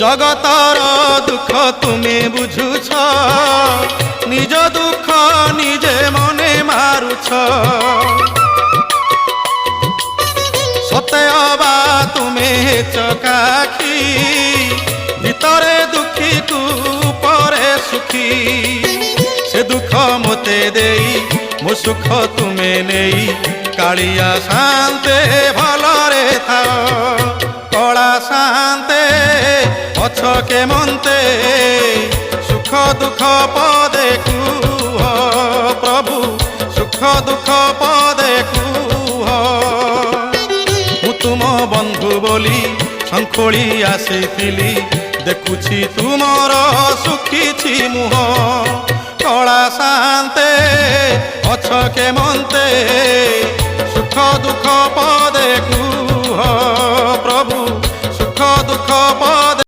জগতর দুঃখ তুমি বুঝুছ, নিজ দুঃখ নিজে মনে মারুছ। সতে অবা তুমি চকাখি, ভিতরে দুঃখী কু পরে সুখী। সে দুঃখ মতে দেই মো সুখ তুমে নেই, কাଳିଆ শান্তে ভলরে থাও। কଳା শান্তে অছকে মন্তে, সুখ দুঃখ পদে কুহ প্রভু, সুখ দুঃখ পদে কুহ। মু তুম বন্ধু বলি শঙ্খোଳି আসিଥିଲି, দেখুছি তুমর সুখিছি মুহ। কଳା শান্তে অছকে মন্তে, সুখ দুঃখ পদে কুহ প্রভু, সুখ দুঃখ পদে।